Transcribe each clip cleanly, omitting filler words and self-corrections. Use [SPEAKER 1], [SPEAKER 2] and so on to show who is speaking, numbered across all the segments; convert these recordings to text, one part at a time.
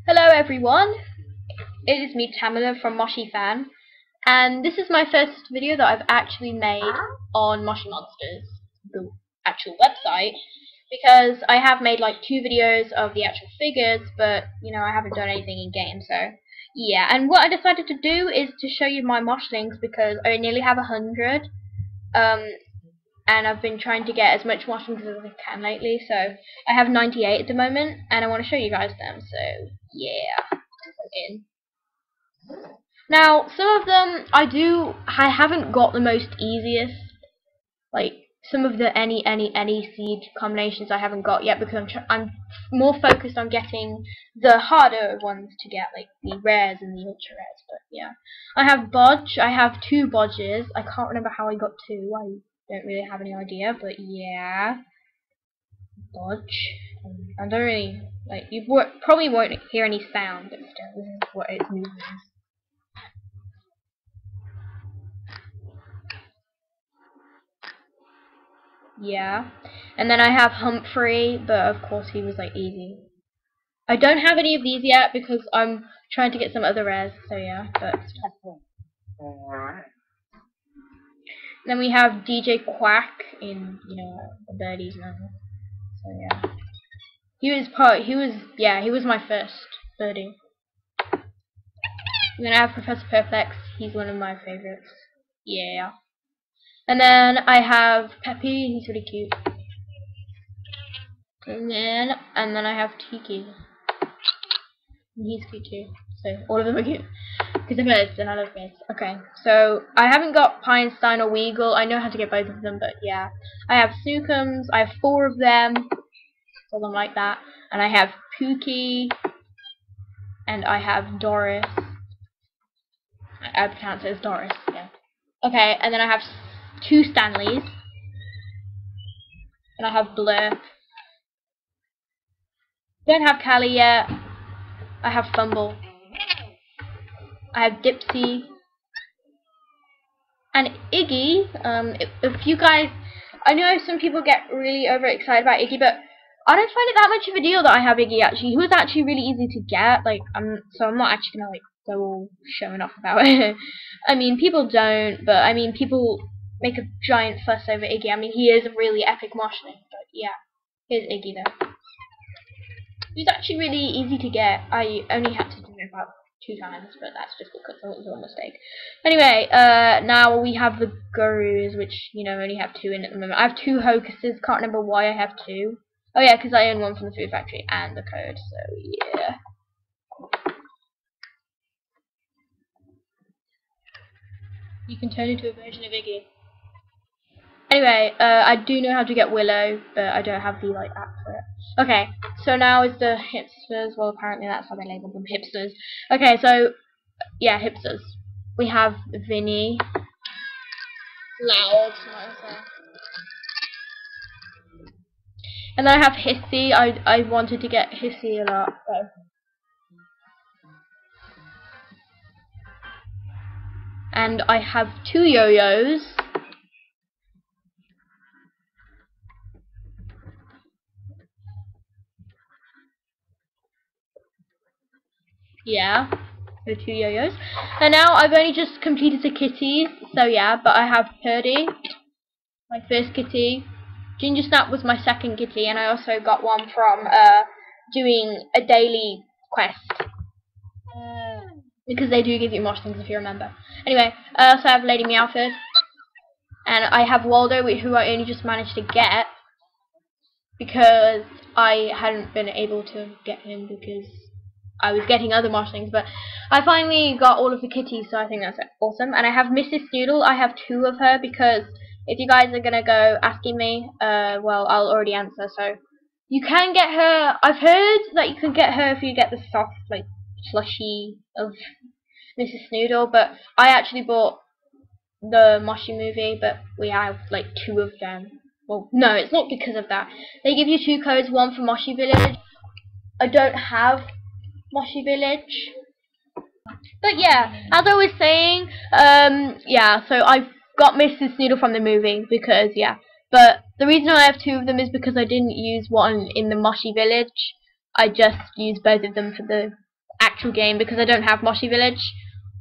[SPEAKER 1] Hello everyone, it is me Tamala from Moshi Fan, and this is my first video that I've actually made on Moshi Monsters, the actual website, because I have made like 2 videos of the actual figures, but you know I haven't done anything in game, so yeah. And what I decided to do is to show you my Moshlings because I nearly have 100, and I've been trying to get as much Moshlings as I can lately, so I have 98 at the moment, and I want to show you guys them, so yeah. In. Now, some of them I haven't got the most easiest, like some of the any seed combinations I haven't got yet because I'm more focused on getting the harder ones to get, like the rares and the ultra rares. But yeah, I have Bodge. I have 2 Bodges. I can't remember how I got 2. I don't really have any idea, but yeah, Bodge. I don't really like. You probably won't hear any sound, but still, this is what its movement is. Yeah, and then I have Humphrey, but of course he was like easy. I don't have any of these yet because I'm trying to get some other rares, so yeah, but then we have DJ Quack in, you know, the birdies now. So yeah. He was my first birdie. And then I have Professor Perplex, he's one of my favorites. Yeah. And then I have Peppy, he's really cute. And then I have Tiki. And he's cute too. So all of them are cute. Because they're birds and I love birds. Okay, so I haven't got Pinestein or Weagle. I know how to get both of them, but yeah. I have Sukums, I have 4 of them. All them like that. And I have Pookie. And I have Doris. I pronounce it as Doris, yeah. Okay, and then I have 2 Stanleys. And I have Blurp. Don't have Callie yet. I have Fumble. I have Dipsy. And Iggy. If you guys, I know some people get really overexcited about Iggy, but I don't find it that much of a deal that I have Iggy. Actually, he was actually really easy to get. Like, so I'm not actually gonna like go all showing off about it. I mean, people don't, but I mean, people make a giant fuss over Iggy. I mean, he is a really epic Moshling, but yeah, here's Iggy though. He was actually really easy to get. I only had to do it about 2 times, but that's just because it was a mistake. Anyway, now we have the Gurus, which, you know, only have 2 in at the moment. I have 2 Hocuses, can't remember why I have 2. Oh yeah, because I own 1 from the Food Factory and the code, so yeah. You can turn into a version of Iggy. Anyway, I do know how to get Willow, but I don't have the like app for it. Okay, so now is the hipsters. Well, apparently that's how they label them, hipsters. Okay, so yeah, hipsters. We have Vinny, Loud, and then I have Hissy. I wanted to get Hissy a lot. So. And I have 2 yo-yos. Yeah, so 2 yo-yos. And now I've only just completed the kitties, so yeah, but I have Purdy, my first kitty. Ginger Snap was my second kitty, and I also got one from doing a daily quest. Because they do give you Moshlings if you remember. Anyway, I also have Lady Meowford. And I have Waldo, who I only just managed to get because I hadn't been able to get him because I was getting other Moshlings, but I finally got all of the kitties, so I think that's awesome. And I have Mrs. Snoodle. I have 2 of her because if you guys are gonna go asking me, well, I'll already answer. So you can get her. I've heard that you can get her if you get the soft, like slushy of Mrs. Snoodle, but I actually bought the Moshi movie, but we have like 2 of them. Well, no, it's not because of that. They give you 2 codes, 1 for Moshi Village. I don't have Moshi Village. But yeah, as I was saying, yeah, so I've got Mrs. Snoodle from the movie because, yeah. But the reason I have 2 of them is because I didn't use one in the Moshi Village. I just used both of them for the actual game because I don't have Moshi Village,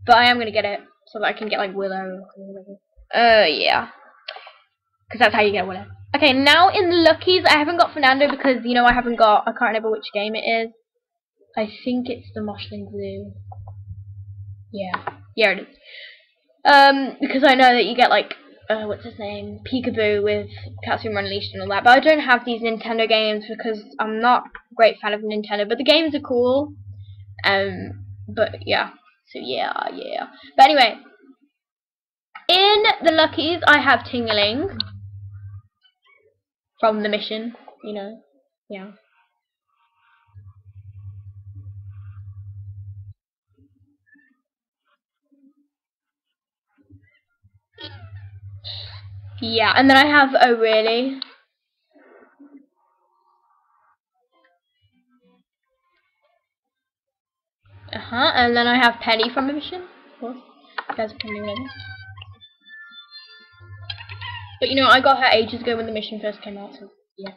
[SPEAKER 1] but I am gonna get it so that I can get like Willow. Yeah, because that's how you get Willow. Okay, now in Luckies, I haven't got Fernando because I can't remember which game it is. I think it's the Moshling Blue. Yeah, it is. Because I know that you get like what's his name, Peekaboo with Katsuma Unleashed and all that, but I don't have these Nintendo games because I'm not a great fan of Nintendo, but the games are cool. But yeah, so yeah. But anyway, in the Luckies, I have Tingling from the mission, yeah. Yeah, and then I have Oh Really. And then I have Penny from the mission, of course. You guys are probably ready. But I got her ages ago when the mission first came out, so yeah.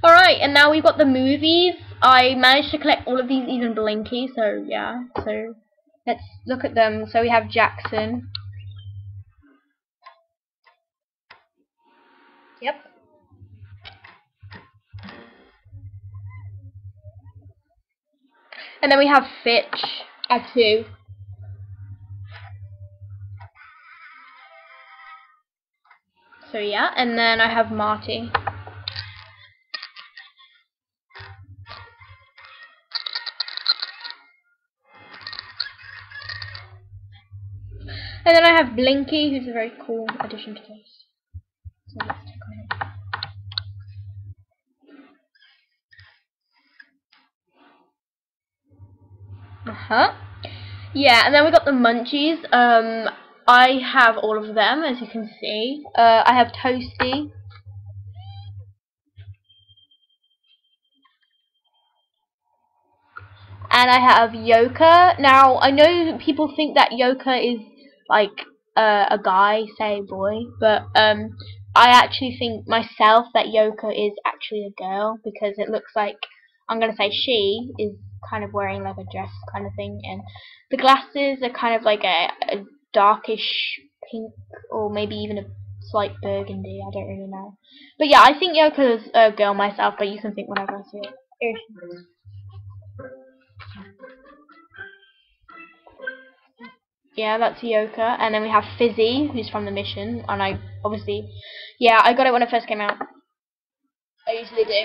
[SPEAKER 1] Alright, and now we've got the movies. I managed to collect all of these, even Blinky, so yeah. So let's look at them. So we have Jackson. Yep. And then we have Fitch. I have 2. So yeah, and then I have Marty. And then I have Blinky, who's a very cool addition to this. So let's check on him. Yeah, and then we got the Munchies. I have all of them, as you can see. I have Toasty. And I have Yoka. Now, I know people think that Yoka is like a guy, say boy, but I actually think myself that Yoka is actually a girl because it looks like, I'm gonna say she is kind of wearing like a dress kind of thing, and the glasses are kind of like a darkish pink or maybe even a slight burgundy. I don't really know, but yeah, I think Yoka's a girl myself, but you can think whatever. So here she is. Yeah, that's Yoka, and then we have Fizzy, who's from the mission, and I obviously, yeah, I got it when it first came out. I usually do.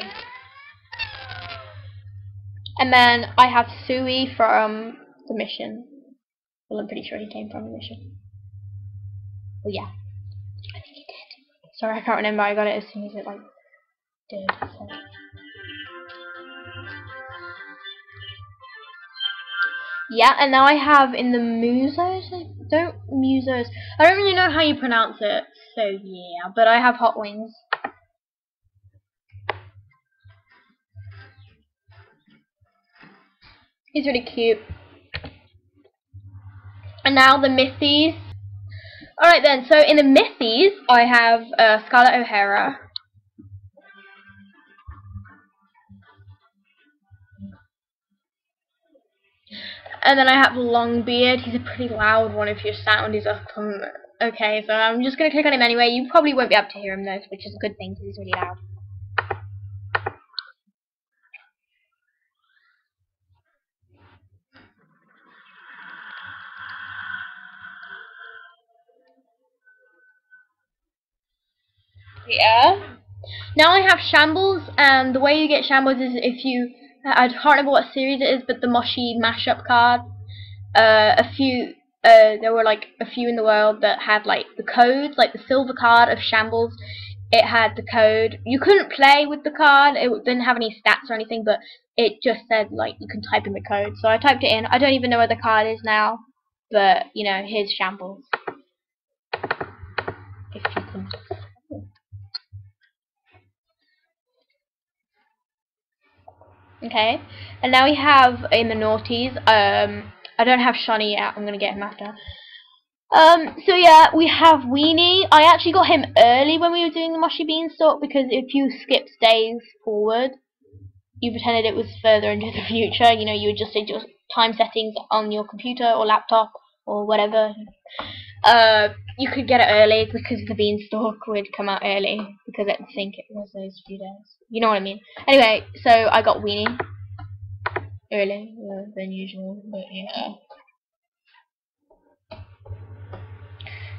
[SPEAKER 1] And then I have Sui from the mission. Well, I'm pretty sure he came from the mission. Well, yeah, I think he did. Sorry, I can't remember. I got it as soon as it did. So. Yeah, and now I have in the Musos. I don't really know how you pronounce it. So yeah, but I have Hot Wings. He's really cute. And now the Mythies. Alright then, so in the Mythies, I have Scarlett O'Hara. And then I have Longbeard. He's a pretty loud one if your sound is up. Okay, so I'm just going to click on him anyway. You probably won't be able to hear him though, which is a good thing because he's really loud. Yeah. Now I have Shambles, and the way you get Shambles is if you, I can't remember what series it is, but the Moshi mashup card. There were like a few in the world that had like the codes, like the silver card of Shambles. It had the code. You couldn't play with the card. It didn't have any stats or anything, but it just said like you can type in the code. So I typed it in. I don't even know where the card is now, but here's Shambles. If you can. Okay, and now we have in the naughties. I don't have Shawnee yet. I'm gonna get him after. So yeah, we have Weenie. I actually got him early when we were doing the Moshi Beanstalk because if you skip days forward, you pretended it was further into the future. You know, you adjusted your time settings on your computer or laptop or whatever. You could get it early because the beanstalk would come out early because I think it was those few days. You know what I mean? Anyway, so I got Weenie early than usual, but yeah.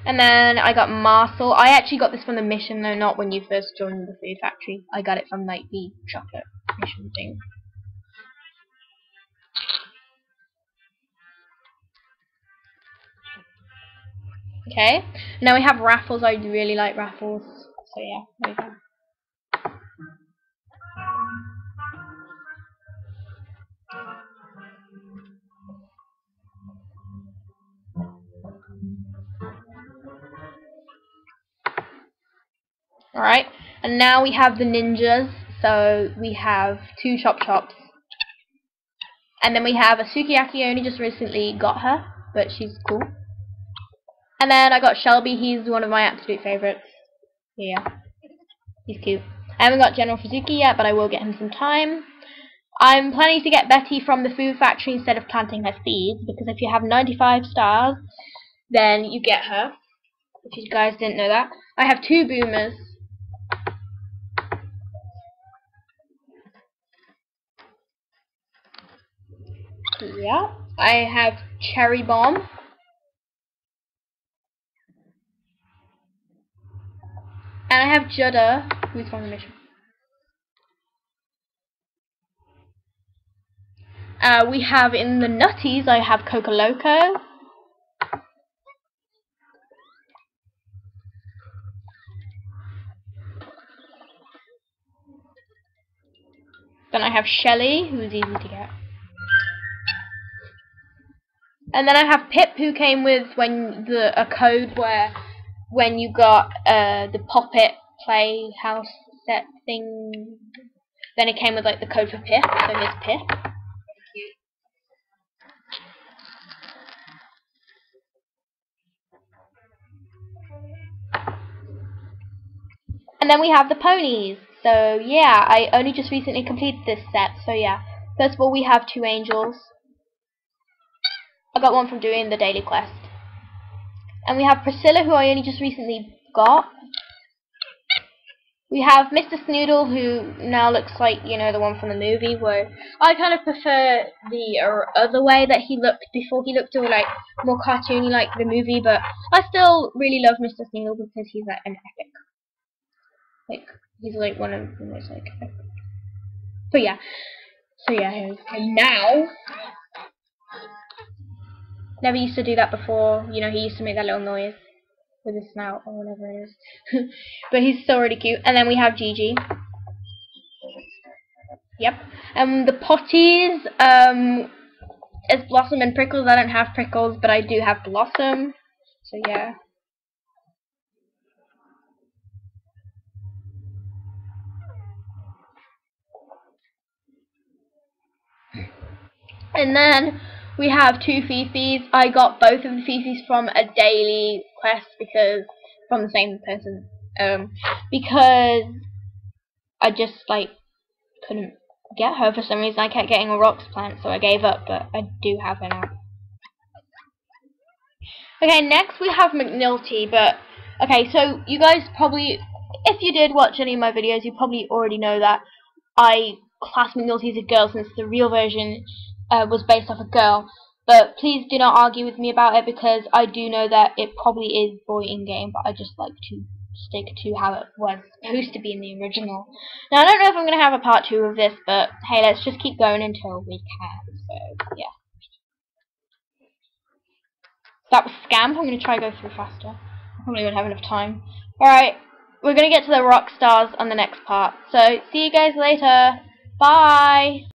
[SPEAKER 1] And then I got Marcel. I actually got this from the mission though, not when you first joined the food factory. I got it from like the chocolate mission thing. Okay, now we have Raffles. I really like Raffles, so yeah, there we go. Alright, and now we have the ninjas. So we have 2 chops. And then we have a Sukiyaki. I only just recently got her, but she's cool. And then I got Shelby. He's one of my absolute favourites. Yeah, he's cute. I haven't got General Fuzuki yet, but I will get him some time. I'm planning to get Betty from the food factory instead of planting her seeds, because if you have 95 stars, then you get her. If you guys didn't know that. I have 2 boomers. Yeah. I have Cherry Bomb. And I have Judder, who's on the mission. We have in the Nutties, I have Coca Loco. Then I have Shelly, who's easy to get. And then I have Pip, who came with a code where when you got the Poppet Playhouse set thing, then it came with like the code for Pip. So here's Pip. And then we have the ponies. So yeah, I only just recently completed this set. So yeah, first of all we have 2 angels. I got one from doing the daily quest. And we have Priscilla, who I only just recently got. We have Mr. Snoodle, who now looks like, you know, the one from the movie, where I kind of prefer the other way that he looked before. He looked all like more cartoony like the movie, but I still really love Mr. Snoodle because he's like an epic. Like, he's like one of the most like epic. So yeah, and now, never used to do that before. You know, he used to make that little noise with his snout or whatever it is. But he's still really cute. And then we have Gigi. Yep. And the potties, it's Blossom and Prickles. I don't have Prickles, but I do have Blossom. So yeah. And then we have 2 Fifis. I got both of the Fifis from a daily quest from the same person. Because I just like couldn't get her for some reason. I kept getting a rocks plant, so I gave up, but I do have her now. Okay, next we have McNulty, but okay, so you guys probably, if you did watch any of my videos, you probably already know that I class McNulty as a girl since the real version was based off a girl. But please do not argue with me about it, because I do know that it probably is boy in game, but I just like to stick to how it was supposed to be in the original. Now I don't know if I'm going to have a part 2 of this, but hey, let's just keep going until we can. So yeah. That was Scam. I'm going to try to go through faster. I probably won't have enough time. Alright, we're going to get to the rock stars on the next part. So see you guys later. Bye!